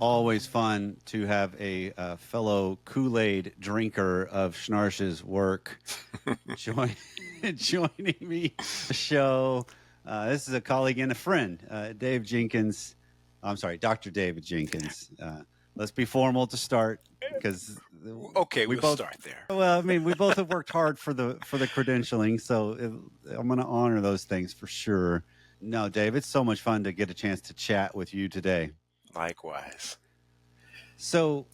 always fun to have a fellow Kool-Aid drinker of Schnarch's work join, joining me on the show. This is a colleague and a friend, Dave Jenkins. I'm sorry, Dr. David Jenkins. Let's be formal to start because Okay, we we'll both. start there. Well, I mean, we both have worked hard for the credentialing, so I'm going to honor those things for sure. No, Dave, it's so much fun to get a chance to chat with you today. Likewise. So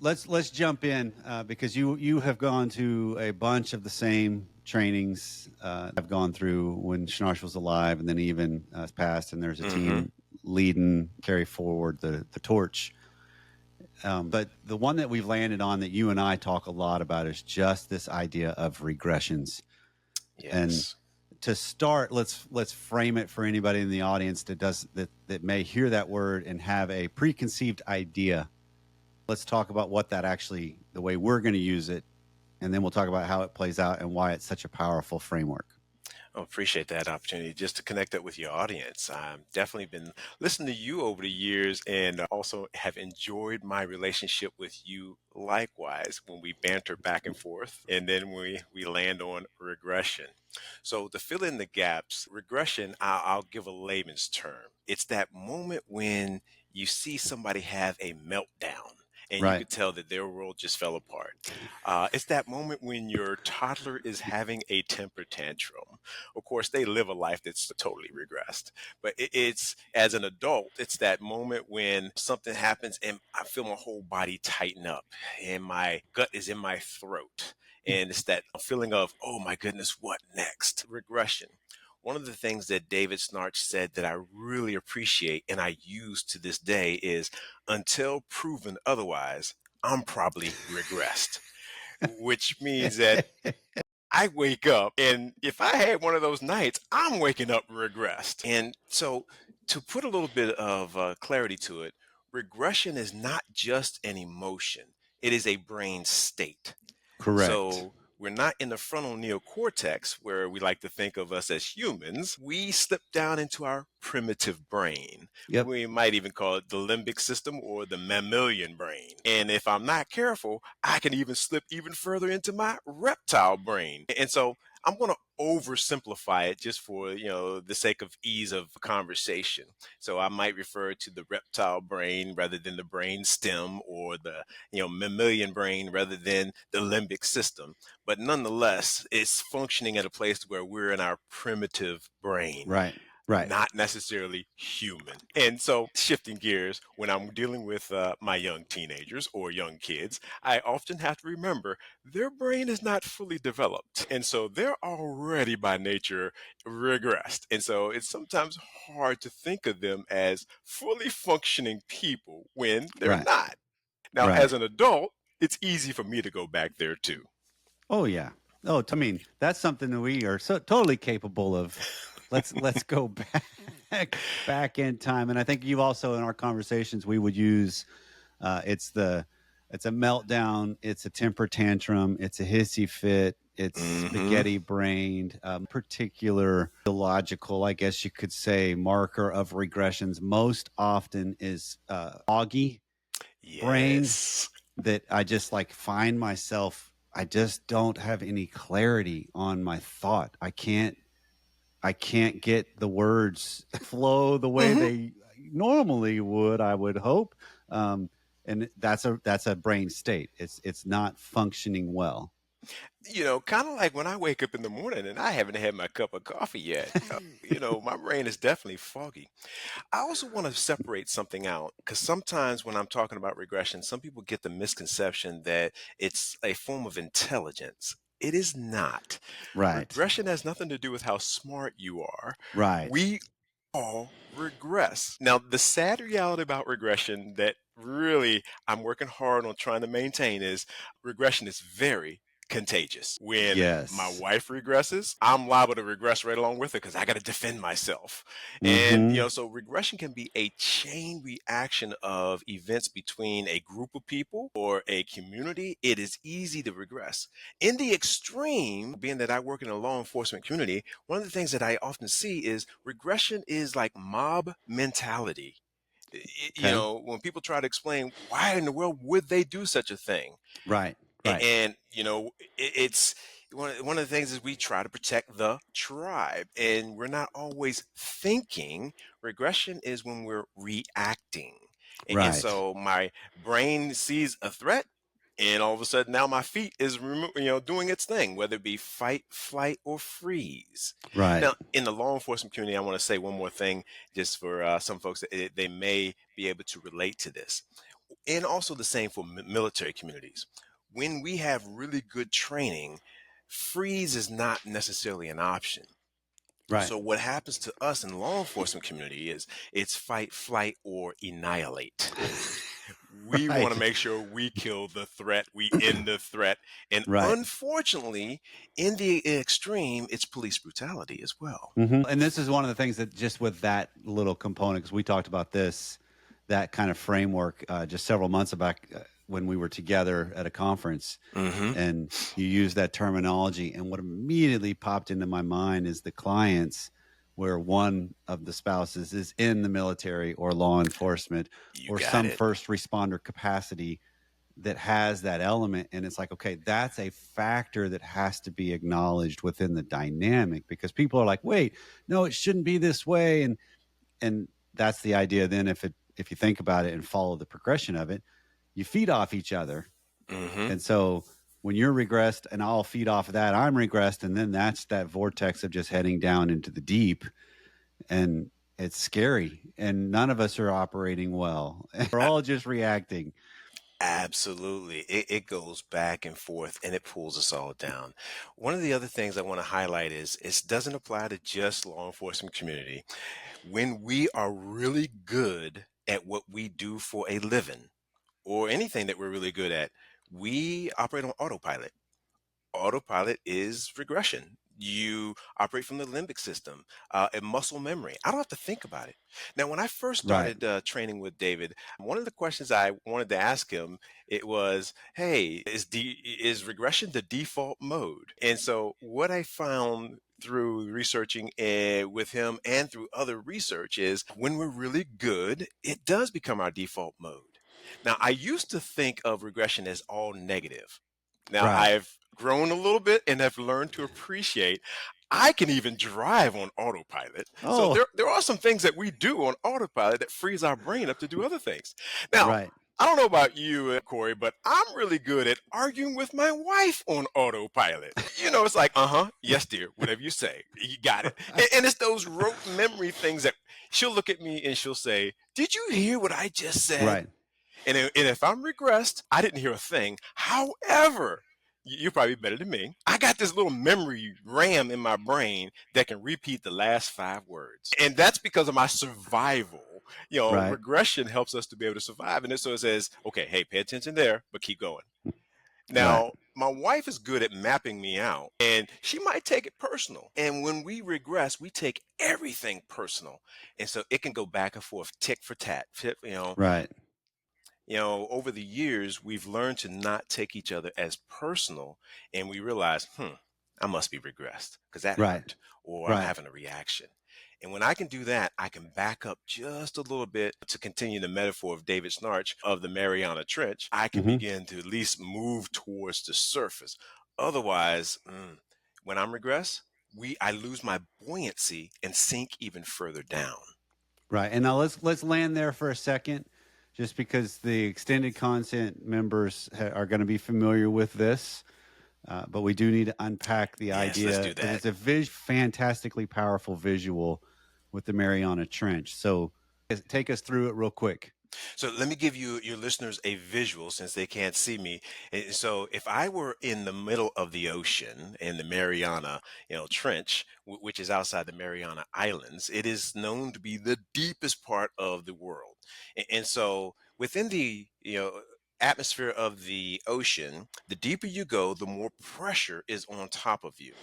let's jump in because you have gone to a bunch of the same trainings I've gone through when Schnarch was alive, and then even past, and there's a Mm-hmm. team leading carry forward the torch. But the one that we've landed on that you and I talk a lot about is just this idea of regressions. And Yes. to start, let's frame it for anybody in the audience that may hear that word and have a preconceived idea. Let's talk about what that actually, the way we're going to use it, and then we'll talk about how it plays out and why it's such a powerful framework. I appreciate that opportunity just to connect up with your audience. I've definitely been listening to you over the years and also have enjoyed my relationship with you likewise when we banter back and forth and then we land on regression. So to fill in the gaps, regression, I'll give a layman's term. It's that moment when you see somebody have a meltdown and you Right. could tell that their world just fell apart. It's that moment when your toddler is having a temper tantrum. Of course, they live a life that's totally regressed. But it's as an adult, it's that moment when something happens and I feel my whole body tighten up and my gut is in my throat. And it's that feeling of, oh my goodness, what next? Regression. One of the things that David Snarch said that I really appreciate and I use to this day is until proven otherwise, I'm probably regressed, which means that I wake up and if I had one of those nights, I'm waking up regressed. And so to put a little bit of clarity to it, regression is not just an emotion. It is a brain state. Correct. So we're not in the frontal neocortex where we like to think of us as humans. We slip down into our primitive brain. Yep. We might even call it the limbic system or the mammalian brain. And if I'm not careful, I can even slip even further into my reptile brain. And so I'm going to oversimplify it just for, the sake of ease of conversation. So I might refer to the reptile brain rather than the brain stem or the mammalian brain rather than the limbic system. But nonetheless, it's functioning at a place where we're in our primitive brain, Right. Right. not necessarily human. And so, shifting gears, when I'm dealing with my young teenagers or young kids, I often have to remember their brain is not fully developed. And so, they're already by nature regressed. And so, it's sometimes hard to think of them as fully functioning people when they're Right. not. Now, as Right. an adult, it's easy for me to go back there too. Oh yeah. Oh, I mean, that's something that we are so totally capable of. Let's go back in time, and I think you also in our conversations we would use it's it's a meltdown, it's a temper tantrum, it's a hissy fit, it's Hmm. spaghetti brained. Particular illogical, I guess you could say, marker of regressions most often is foggy brain Yes. that I just like find myself, I just don't have any clarity on my thought. I can't get the words flow the way Hmm. they normally would, I would hope. And that's a brain state. It's not functioning well. Kind of like when I wake up in the morning and I haven't had my cup of coffee yet. My brain is definitely foggy. I also want to separate something out because sometimes when I'm talking about regression, some people get the misconception that it's a form of intelligence. It is not. Right. Regression has nothing to do with how smart you are. Right. We all regress. Now, the sad reality about regression that really I'm working hard on trying to maintain is regression is very contagious. When my Yes. wife regresses, I'm liable to regress right along with her because I got to defend myself. And, Mm-hmm. so regression can be a chain reaction of events between a group of people or a community. It is easy to regress. In the extreme, being that I work in a law enforcement community, one of the things that I often see is regression is like mob mentality. You Okay. know, when people try to explain why in the world would they do such a thing, Right. Right. and you know, it's one of the things is we try to protect the tribe, and we're not always thinking. Regression is when we're reacting, and Right. so my brain sees a threat, and all of a sudden now my feet is doing its thing, whether it be fight, flight, or freeze. Right. Now, in the law enforcement community, I want to say one more thing, just for some folks that they may be able to relate to this, and also the same for military communities. When we have really good training, freeze is not necessarily an option. Right. So what happens to us in the law enforcement community is it's fight, flight, or annihilate. We want to Right. make sure we kill the threat, we end the threat. And Right. unfortunately, in the extreme, it's police brutality as well. And this is one of the things that just with that little component, because we talked about this, that kind of framework just several months back when we were together at a conference, Hmm. and you used that terminology. And what immediately popped into my mind is the clients where one of the spouses is in the military or law enforcement You or got some it. first responder capacity that has that element. And it's like, okay, that's a factor that has to be acknowledged within the dynamic, because people are like, wait, no, it shouldn't be this way. And that's the idea. Then if you think about it and follow the progression of it, you feed off each other. Hmm. And so when you're regressed and I'll feed off of that, I'm regressed. And then that's that vortex of just heading down into the deep. And it's scary. And none of us are operating well. We're all just reacting. Absolutely. It goes back and forth and it pulls us all down. One of the other things I want to highlight is it doesn't apply to just law enforcement community. When we are really good at what we do for a living or anything that we're really good at, we operate on autopilot. Autopilot is regression. You operate from the limbic system, and muscle memory. I don't have to think about it. Now, when I first Right. started training with David, one of the questions I wanted to ask him it was, "Hey, is regression the default mode?" And so, what I found through researching with him and through other research is when we're really good, it does become our default mode. Now, I used to think of regression as all negative. Now, Right. I've grown a little bit and have learned to appreciate I can even drive on autopilot. So Oh, there are some things that we do on autopilot that frees our brain up to do other things. Now, right. I don't know about you, Corey, but I'm really good at arguing with my wife on autopilot. You know, it's like, yes, dear, whatever you say, you got it. And it's those rote memory things that she'll look at me and she'll say, "Did you hear what I just said?" Right. And if I'm regressed, I didn't hear a thing. However, you're probably better than me. I got this little memory RAM in my brain that can repeat the last 5 words. And that's because of my survival. You know, Right. regression helps us to be able to survive. And so it says, okay, hey, pay attention there, but keep going. Right. Now, my wife is good at mapping me out, and she might take it personal. And when we regress, we take everything personal. And so it can go back and forth, tick for tat, Right. over the years, we've learned to not take each other as personal, and we realize, I must be regressed because that Right. hurt, or I'm Right. having a reaction. And when I can do that, I can back up just a little bit to continue the metaphor of David Snarch of the Mariana Trench. I can Hmm. begin to at least move towards the surface. Otherwise, when I'm regress, I lose my buoyancy and sink even further down. Right. And now let's land there for a second, just because the extended content members are going to be familiar with this, but we do need to unpack the Yes, let's idea do because that. it's a fantastically powerful visual with the Mariana Trench. So take us through it real quick. So let me give your listeners a visual since they can't see me. So if I were in the middle of the ocean in the Mariana, Trench, which is outside the Mariana Islands, it is known to be the deepest part of the world. And so within the, atmosphere of the ocean, the deeper you go, the more pressure is on top of you.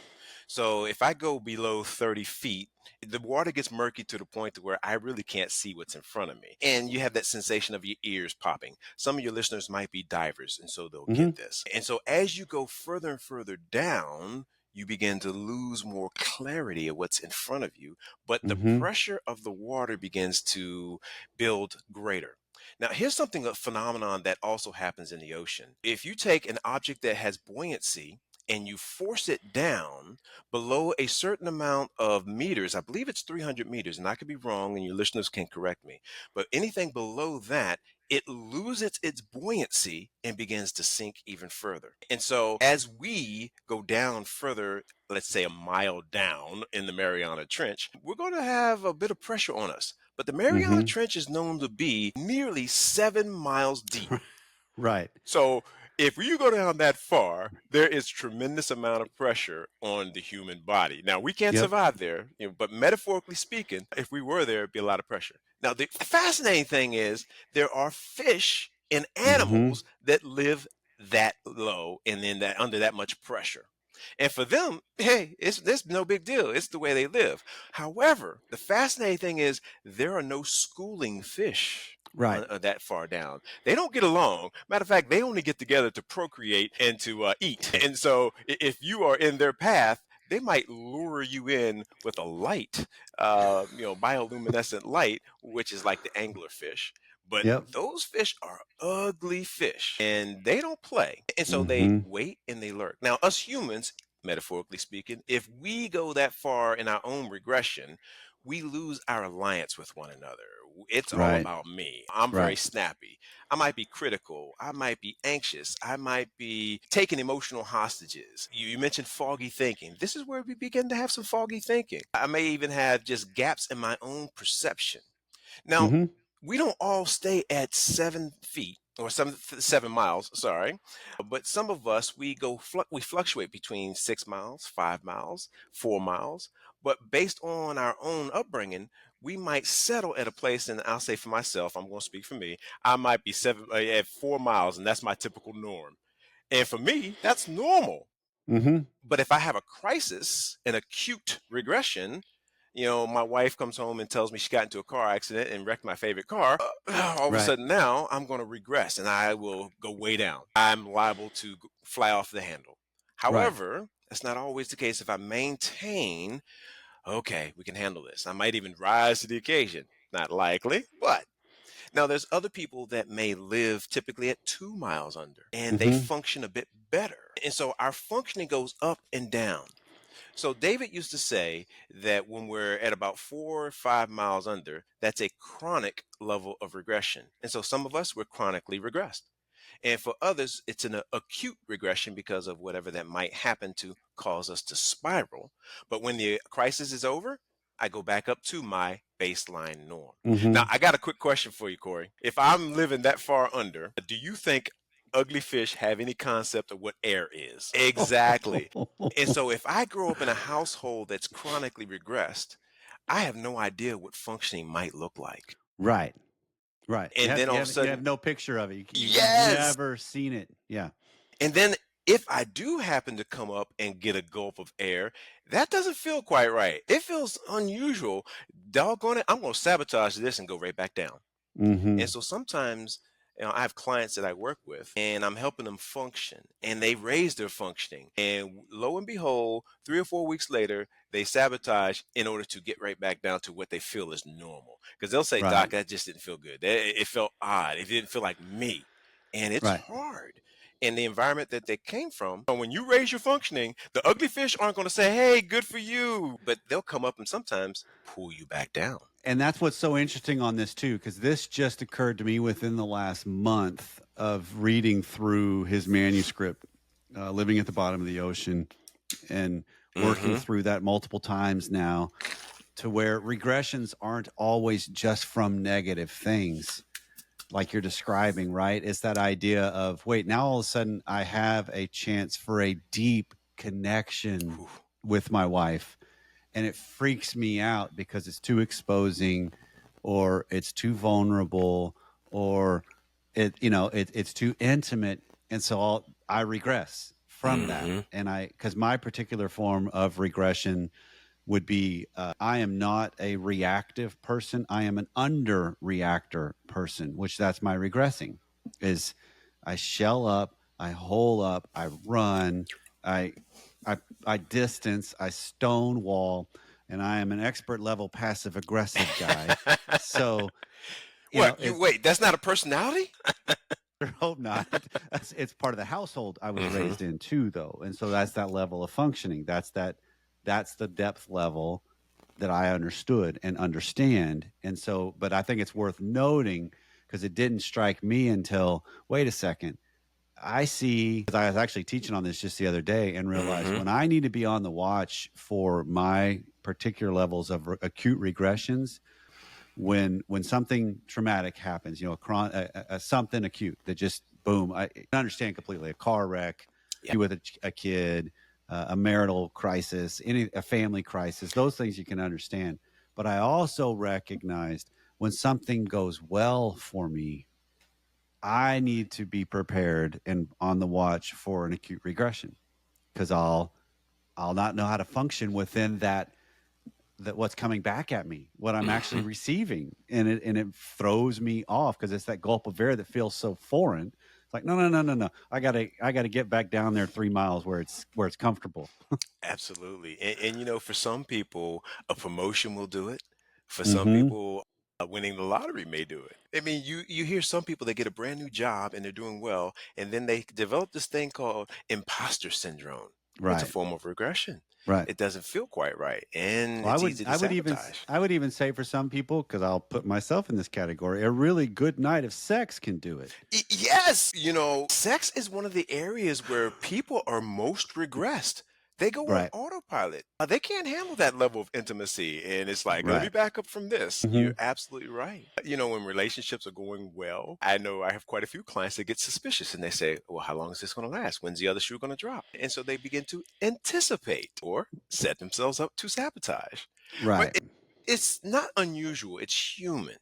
So if I go below 30 feet, the water gets murky to the point to where I really can't see what's in front of me. And you have that sensation of your ears popping. Some of your listeners might be divers, and so they'll Hmm. get this. And so as you go further and further down, you begin to lose more clarity of what's in front of you, but the Mm-hmm. pressure of the water begins to build greater. Now, here's something, a phenomenon that also happens in the ocean. If you take an object that has buoyancy and you force it down below a certain amount of meters, I believe it's 300 meters, and I could be wrong, and your listeners can correct me, but anything below that, it loses its buoyancy and begins to sink even further. And so, as we go down further, let's say a mile down in the Mariana Trench, we're going to have a bit of pressure on us. But the Mariana Mm-hmm. Trench is known to be nearly 7 miles deep. Right. So if you go down that far, there is tremendous amount of pressure on the human body. Now we can't Yep. survive there, but metaphorically speaking, if we were there, it'd be a lot of pressure. Now the fascinating thing is there are fish and Mm-hmm. animals that live that low and then that under that much pressure. And for them, hey, it's no big deal. It's the way they live. However, the fascinating thing is there are no schooling fish Right. that far down. They don't get along. Matter of fact, they only get together to procreate and to eat. And so, if you are in their path, they might lure you in with a light, bioluminescent light, which is like the anglerfish. But Yep. those fish are ugly fish and they don't play. And so they Mm-hmm. wait and they lurk. Now, us humans, metaphorically speaking, if we go that far in our own regression, we lose our alliance with one another. It's all Right. about me. I'm very Right. snappy. I might be critical. I might be anxious. I might be taking emotional hostages. You mentioned foggy thinking. This is where we begin to have some foggy thinking. I may even have just gaps in my own perception. Now, Mm-hmm. we don't all stay at 7 feet or 7 miles, sorry, but some of us we fluctuate between 6 miles, 5 miles, 4 miles. But based on our own upbringing, we might settle at a place, and I'll say for myself, I'm going to speak for me. I might be at 4 miles, and that's my typical norm. And for me, that's normal. Mm-hmm. But if I have a crisis, an acute regression, my wife comes home and tells me she got into a car accident and wrecked my favorite car. All of a Right. sudden now I'm going to regress and I will go way down. I'm liable to fly off the handle. Right. However, that's not always the case. If I maintain, okay, we can handle this. I might even rise to the occasion. Not likely, but now there's other people that may live typically at 2 miles under and they Mm-hmm. function a bit better. And so our functioning goes up and down. So David used to say that when we're at about 4 or 5 miles under, that's a chronic level of regression. And so some of us, we're chronically regressed. And for others, it's an acute regression because of whatever that might happen to cause us to spiral. But when the crisis is over, I go back up to my baseline norm. Mm-hmm. Now, I got a quick question for you, Corey. If I'm living that far under, do you think ugly fish have any concept of what air is? Exactly. And so if I grow up in a household that's chronically regressed, I have no idea what functioning might look like. Right. Right. You And have then you all of a have you have sudden, no picture of it. You've yes. never seen it. Yeah. And then if I do happen to come up and get a gulp of air, that doesn't feel quite right. It feels unusual. Doggone it, I'm going to sabotage this and go right back down. Mm-hmm. And so sometimes, I have clients that I work with and I'm helping them function and they raise their functioning. And lo and behold, 3 or 4 weeks later, they sabotage in order to get right back down to what they feel is normal. Because they'll say, Right. Doc, that just didn't feel good. It felt odd. It didn't feel like me. And it's Right. hard in the environment that they came from. When you raise your functioning, the ugly fish aren't going to say, hey, good for you. But they'll come up and sometimes pull you back down. And that's what's so interesting on this too, because this just occurred to me within the last month of reading through his manuscript, living at the bottom of the ocean, and working Mm-hmm. through that multiple times now, to where regressions aren't always just from negative things like you're describing, right? It's that idea of, wait, now all of a sudden I have a chance for a deep connection with my wife, and it freaks me out because it's too exposing, or it's too vulnerable, or it's too intimate. And so I regress from that. Mm-hmm. And because my particular form of regression would be, I am not a reactive person. I am an under reactor person, which that's my regressing is I shell up, I hole up, I run, I I distance, I stonewall, and I am an expert level passive aggressive guy. So What? You it's wait, that's not a personality? hope not. It's part of the household I was Hmm. raised in too, though, and so that's that level of functioning. That's the depth level that I understood and understand. And so, but I think it's worth noting because it didn't strike me until wait a second. I see, because I was actually teaching on this just the other day and realized Hmm. when I need to be on the watch for my particular levels of acute regressions, when something traumatic happens, a something acute that just boom, I understand completely. A car wreck, Yeah. with a kid, a marital crisis, a family crisis, those things you can understand. But I also recognized when something goes well for me, I need to be prepared and on the watch for an acute regression because I'll not know how to function within that what's coming back at me, what I'm actually Hmm. receiving, and it throws me off because it's that gulp of air that feels so foreign. It's like no. I gotta get back down there 3 miles where it's comfortable. Absolutely. And for some people, a promotion will do it. For some Mm-hmm. people, winning the lottery may do it. I mean, you hear some people that get a brand new job and they're doing well, and then they develop this thing called imposter syndrome. It's a Right. form of regression. Right. It doesn't feel quite right, and Well, it's easy to sabotage. I would even say for some people, because I'll put myself in this category, a really good night of sex can do it. Yes, sex is one of the areas where people are most regressed. They go on Right. autopilot. They can't handle that level of intimacy. And it's like, let me Right. back up from this. Mm-hmm. You're absolutely right. When relationships are going well, I know I have quite a few clients that get suspicious and they say, well, how long is this going to last? When's the other shoe going to drop? And so they begin to anticipate or set themselves up to sabotage. But Right. it's not unusual, it's human.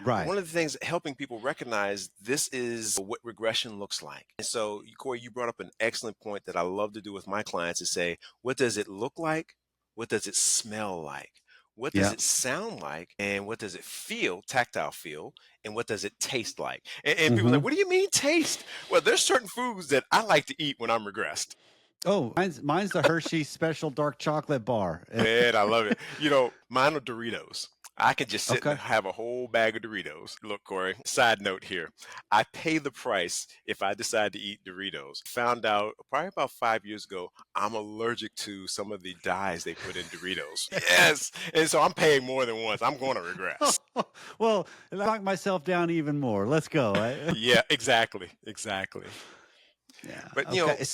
Right. One of the things helping people recognize this is what regression looks like. And so, Corey, you brought up an excellent point that I love to do with my clients is say, what does it look like? What does it smell like? What does Yeah. it sound like? And what does it feel, tactile feel? And what does it taste like? And people are Mm-hmm. like, what do you mean taste? Well, there's certain foods that I like to eat when I'm regressed. Oh, mine's the Hershey Special Dark Chocolate Bar. Man, I love it. Mine are Doritos. I can just sit and Okay. have a whole bag of Doritos. Look, Corey, side note here. I pay the price if I decide to eat Doritos. Found out probably about 5 years ago, I'm allergic to some of the dyes they put in Doritos. Yes. And so I'm paying more than once. I'm going to regress. Well, knock myself down even more. Let's go. Yeah, exactly. Exactly. Yeah. But, Okay.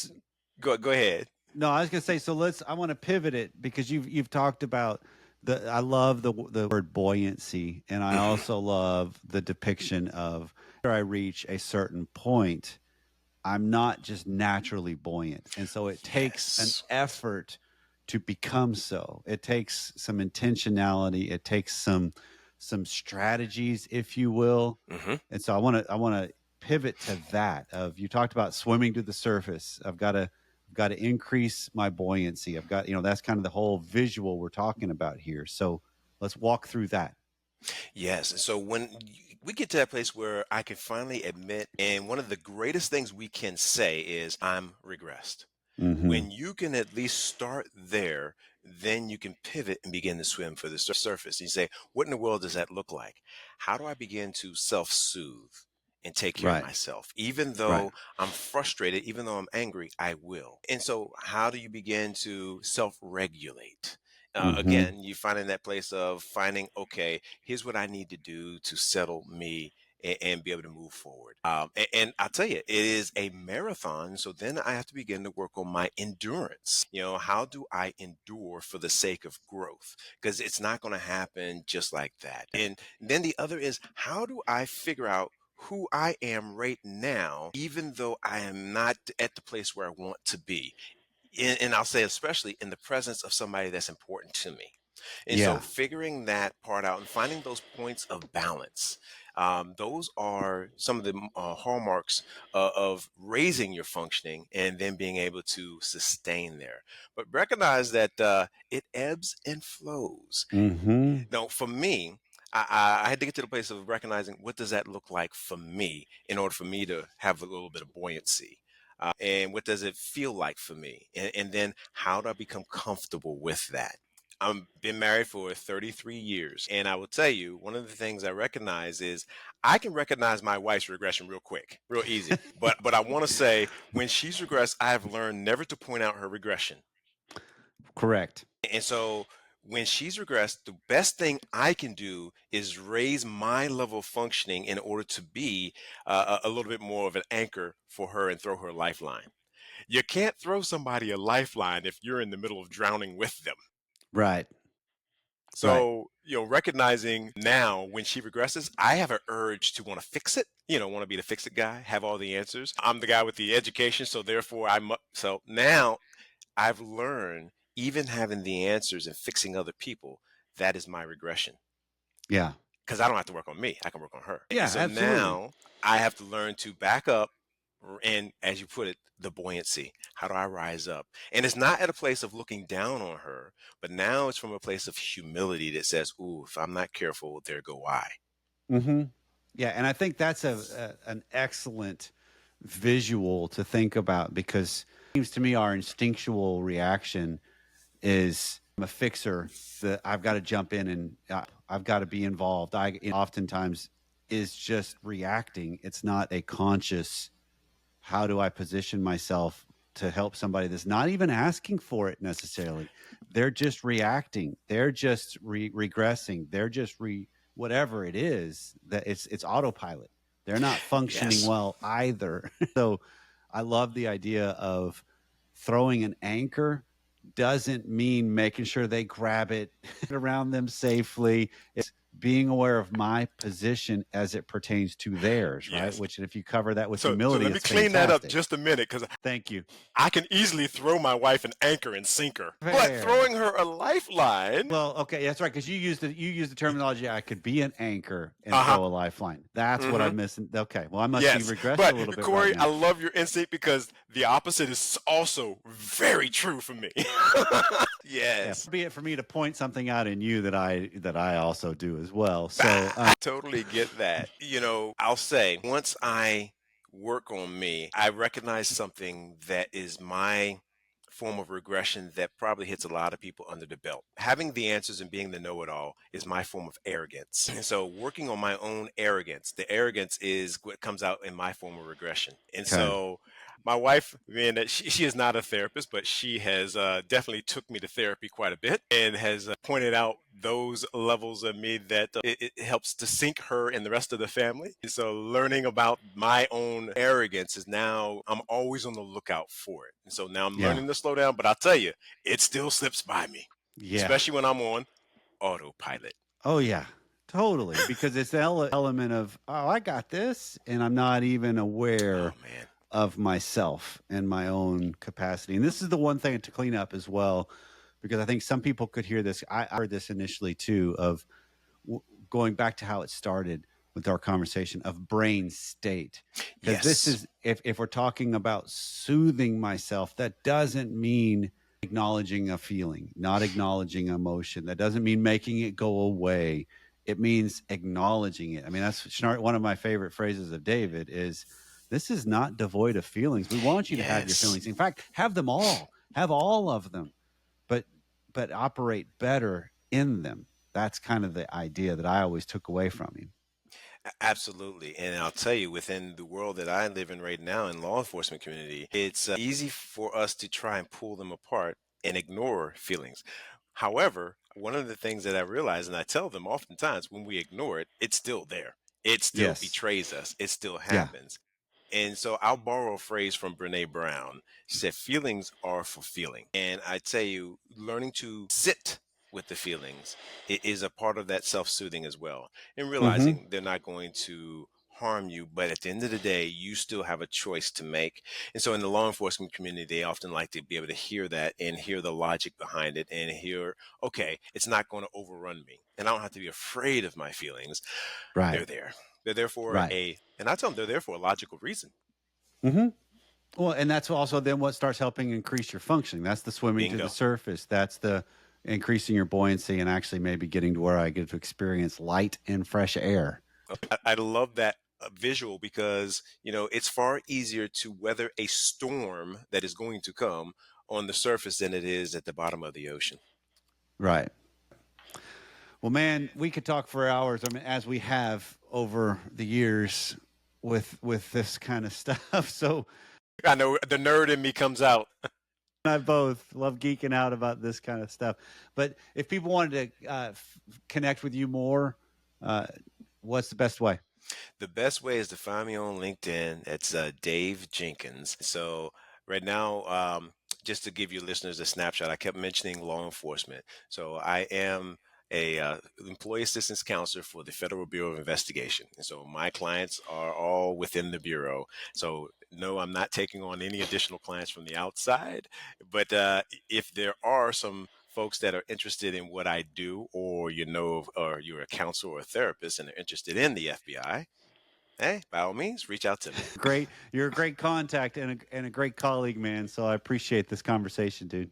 go ahead. No, I was gonna say. So I want to pivot it because you've talked about the. I love the word buoyancy, and I Hmm. also love the depiction of after I reach a certain point, I'm not just naturally buoyant. And so it takes an Yes. effort to become so. It takes some intentionality, it takes some strategies, if you will. Hmm. And so I want to pivot to that of you talked about swimming to the surface. I've got to increase my buoyancy. I've got, that's kind of the whole visual we're talking about here. So let's walk through that. Yes. And so when we get to that place where I can finally admit, and one of the greatest things we can say is, I'm regressed. Mhm. When you can at least start there, then you can pivot and begin to swim for the surface. You say, what in the world does that look like? How do I begin to self soothe and take care of Right. myself? Even Right. though I'm frustrated, even though I'm angry, I will. And so, how do you begin to self regulate? Mhm. Again, you find in that place of finding, okay, here's what I need to do to settle me and be able to move forward. And I'll tell you, it is a marathon. So then I have to begin to work on my endurance. How do I endure for the sake of growth? Because it's not going to happen just like that. And then the other is, how do I figure out who I am right now, even though I am not at the place where I want to be? And I'll say, especially in the presence of somebody that's important to me. And so Yeah. figuring that part out and finding those points of balance, those are some of the hallmarks of raising your functioning and then being able to sustain there. But recognize that it ebbs and flows. Mhm. Now, for me, I had to get to the place of recognizing what does that look like for me in order for me to have a little bit of buoyancy. And what does it feel like for me? And then how do I become comfortable with that? I've been married for 33 years. And I will tell you, one of the things I recognize is I can recognize my wife's regression real quick, real easy. But I want to say when she's regressed, I have learned never to point out her regression. Correct. And so when she's regressed, the best thing I can do is raise my level of functioning in order to be a little bit more of an anchor for her and throw her a lifeline. You can't throw somebody a lifeline if you're in the middle of drowning with them. Right. Right. So, recognizing now when she regresses, I have an urge to want to fix it, want to be the fix it guy, have all the answers. I'm the guy with the education, so therefore so now I've learned even having the answers and fixing other people, that is my regression. Yeah. Because I don't have to work on me, I can work on her. Yeah, And so absolutely. now I have to learn to back up and, as you put it, the buoyancy. How do I rise up? And it's not at a place of looking down on her, but now it's from a place of humility that says, ooh, if I'm not careful, there go I. Mm-hmm. Yeah, and I think that's an excellent visual to think about because it seems to me our instinctual reaction is I'm a fixer that I've got to jump in and I've got to be involved. I oftentimes is just reacting. It's not a conscious how do I position myself to help somebody that's not even asking for it necessarily. They're just reacting. They're just regressing. They're just whatever it is that it's autopilot. They're not functioning Yes. well either. So I love the idea of throwing an anchor doesn't mean making sure they grab it around them safely. It's being aware of my position as it pertains to theirs, right? Yes. Which, if you cover that with So humility, let me it's clean that up fantastic. just a minute because Thank you. I can easily throw my wife an anchor and sink her. But Fair. throwing her a lifeline. Well, okay, that's right. Because you used the terminology. I could be an anchor and Uh-huh. throw a lifeline. That's what Mm-hmm. I'm missing. Okay, well, I must be Yes. regressed But a little bit Corey, right I now. love your instinct because the opposite is also very true for me. Yes. Yeah, be it for me to point something out in you that I also do as well. So I totally get that. I'll say once I work on me, I recognize something that is my form of regression that probably hits a lot of people under the belt. Having the answers and being the know it all is my form of arrogance. And so, working on my own arrogance, the arrogance is what comes out in my form of regression. And okay, so, my wife, man, she is not a therapist, but she has definitely took me to therapy quite a bit and has pointed out those levels of me that it helps to sink her and the rest of the family. And so learning about my own arrogance is now I'm always on the lookout for it. And so now I'm yeah, learning to slow down, but I'll tell you, it still slips by me, yeah. especially when I'm on autopilot. Oh yeah, totally. Because it's the element of I got this, and I'm not even Oh aware man. of myself and my own capacity. And this is the one thing to clean up as well, because I think some people could hear this. I heard this initially too, of going back to how it started with our conversation of brain state. Because this Yes. is, if we're talking about soothing myself, that doesn't mean acknowledging a feeling, not acknowledging emotion. That doesn't mean making it go away. It means acknowledging it. I mean, that's one of my favorite phrases of David is, this is not devoid of feelings. We want you to have your Yes. feelings. In fact, have them all. Have all of them, but operate better in them. That's kind of the idea that I always took away from him. Absolutely. And I'll tell you, within the world that I live in right now in law enforcement community, it's easy for us to try and pull them apart and ignore feelings. However, one of the things that I realize, and I tell them oftentimes, when we ignore it, it's still there. It still Yes. betrays us. It still Yeah. happens. And so I'll borrow a phrase from Brene Brown. She said, feelings are for feeling. And I tell you, learning to sit with the feelings is a part of that self-soothing as well. And Mm-hmm. realizing they're not going to harm you, but at the end of the day, you still have a choice to make. And so in the law enforcement community, they often like to be able to hear that and hear the logic behind it and hear, okay, it's not going to overrun me. And I don't have to be afraid of my feelings. Right. They're there. They're there for Right. and I tell them they're there for a logical reason. Mm-hmm. Well, and that's also then what starts helping increase your functioning. That's the swimming to the Bingo. surface. That's the increasing your buoyancy and actually maybe getting to where I get to experience light and fresh air. I love that visual because it's far easier to weather a storm that is going to come on the surface than it is at the bottom of the ocean. Right. Well, man, we could talk for hours. I mean, as we have over the years with this kind of stuff. So I know the nerd in me comes out. I both love geeking out about this kind of stuff. But if people wanted to connect with you more, what's the best way? The best way is to find me on LinkedIn. It's Dave Jenkins. So right now, just to give you listeners a snapshot, I kept mentioning law enforcement. So I am a employee assistance counselor for the Federal Bureau of Investigation. And so my clients are all within the bureau. So no, I'm not taking on any additional clients from the outside. But if there are some folks that are interested in what I do, or or you're a counselor or a therapist and are interested in the FBI, hey, by all means, reach out to me. Great. You're a great contact and a great colleague, man. So I appreciate this conversation, dude.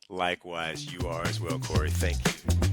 Likewise, you are as well, Corey. Thank you.